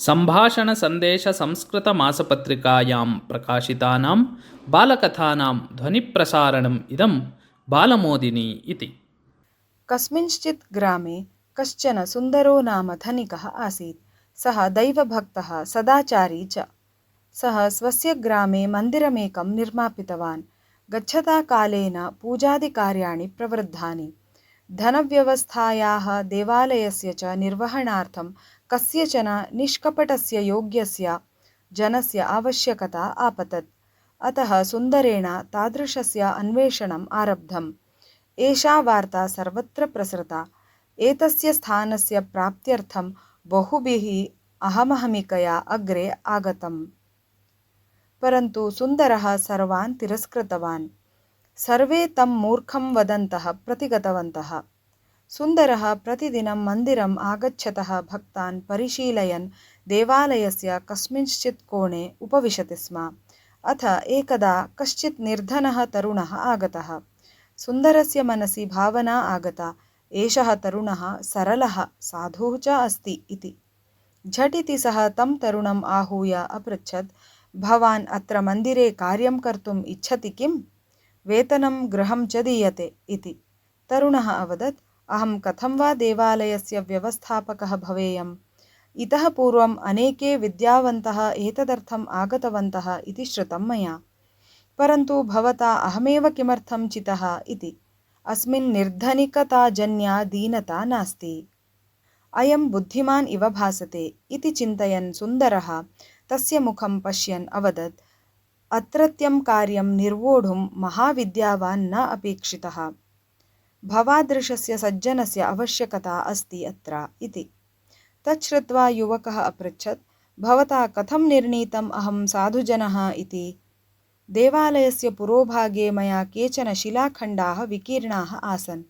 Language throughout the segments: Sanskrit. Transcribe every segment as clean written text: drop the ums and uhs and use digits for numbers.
सम्भाषणसन्देशसंस्कृतमासपत्रिकायां प्रकाशितानां बालकथानां ध्वनिप्रसारणम् इदं बालमोदिनी इति। कस्मिंश्चित् ग्रामे कश्चन सुन्दरो नाम धनिकः आसीत्। सः दैवभक्तः सदाचारी च। सः स्वस्य ग्रामे मन्दिरमेकं निर्मापितवान्। गच्छता कालेन पूजादिकार्याणि प्रवृद्धानि। धनव्यवस्थायाः देवालयस्य च निर्वहणार्थं कस्यचन निष्कपटस्य योग्यस्य जनस्य आवश्यकता आपतत्। अतः सुन्दरेण तादृशस्य अन्वेषणम् आरब्धम्। एषा वार्ता सर्वत्र प्रसृता। एतस्य स्थानस्य प्राप्त्यर्थं बहुभिः अहमहमिकया अग्रे आगतम्। परन्तु सुन्दरः सर्वान् तिरस्कृतवान्। सर्वे तं मूर्खं वदन्तः प्रतिगतवन्तः। सुन्दरः प्रतिदिनं मन्दिरम् आगच्छतः भक्तान् परिशीलयन् देवालयस्य कस्मिंश्चित् कोणे उपविशति स्म। अथ एकदा कश्चित् निर्धनः तरुणः आगतः। सुन्दरस्य मनसि भावना आगता, एषः तरुणः सरलः साधुः च अस्ति इति। झटिति सः तं तरुणम् आहूय अपृच्छत्, भवान् अत्र मन्दिरे कार्यं कर्तुम् इच्छति किम्? वेतनं गृहं च दीयते इति। तरुणः अवदत्, अहं कथं वा देवालयस्य व्यवस्थापकः भवेयम्? इतः पूर्वम् अनेके विद्यावन्तः एतदर्थम् आगतवन्तः इति श्रुतं मया। परन्तु भवता अहमेव किमर्थं चितः इति। अस्मिन् निर्धनिकताजन्या दीनता नास्ति। अयं बुद्धिमान् इव भासते इति चिन्तयन् सुन्दरः तस्य मुखं पश्यन् अवदत्, अत्रत्यं कार्यं निर्वोढुं महाविद्यावान् न अपेक्षितः। भवादृशस्य सज्जनस्य आवश्यकता अस्ति अत्र इति। तच्छ्रुत्वा युवकः अपृच्छत्, भवता कथं निर्णीतम् अहं साधुजनः इति? देवालयस्य पुरोभागे मया केचन शिलाखण्डाः विकीर्णाः आसन्।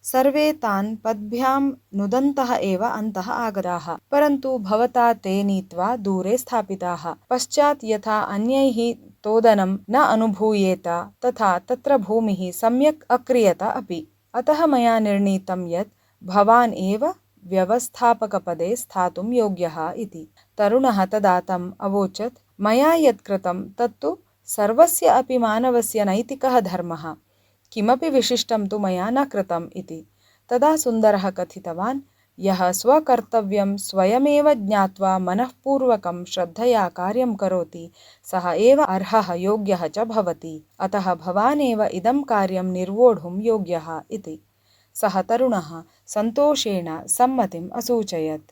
सर्वे तान् पद्भ्यां नुदन्तः एव अन्तः आगताः। परन्तु भवता ते नीत्वा दूरे स्थापिताः। पश्चात् यथा अन्यैः तोदनं न अनुभूयेत तथा तत्र भूमिः सम्यक् अक्रियत अपि। अतः मया निर्णीतं यत् भवान् एव व्यवस्थापकपदे स्थातुं योग्यः इति। तरुणः तदा तम् अवोचत्, मया यत् कृतं तत्तु सर्वस्य अपि मानवस्य नैतिकः धर्मः। किमपि विशिष्टं तु मया न कृतम् इति। तदा सुन्दरः कथितवान्, यः स्वकर्तव्यं स्वयमेव ज्ञात्वा मनःपूर्वकं श्रद्धया कार्यं करोति सः एव अर्हः योग्यः च भवति। अतः भवान् एव इदं कार्यं निर्वोढुं योग्यः इति। सः तरुणः सन्तोषेण सम्मतिम् असूचयत्।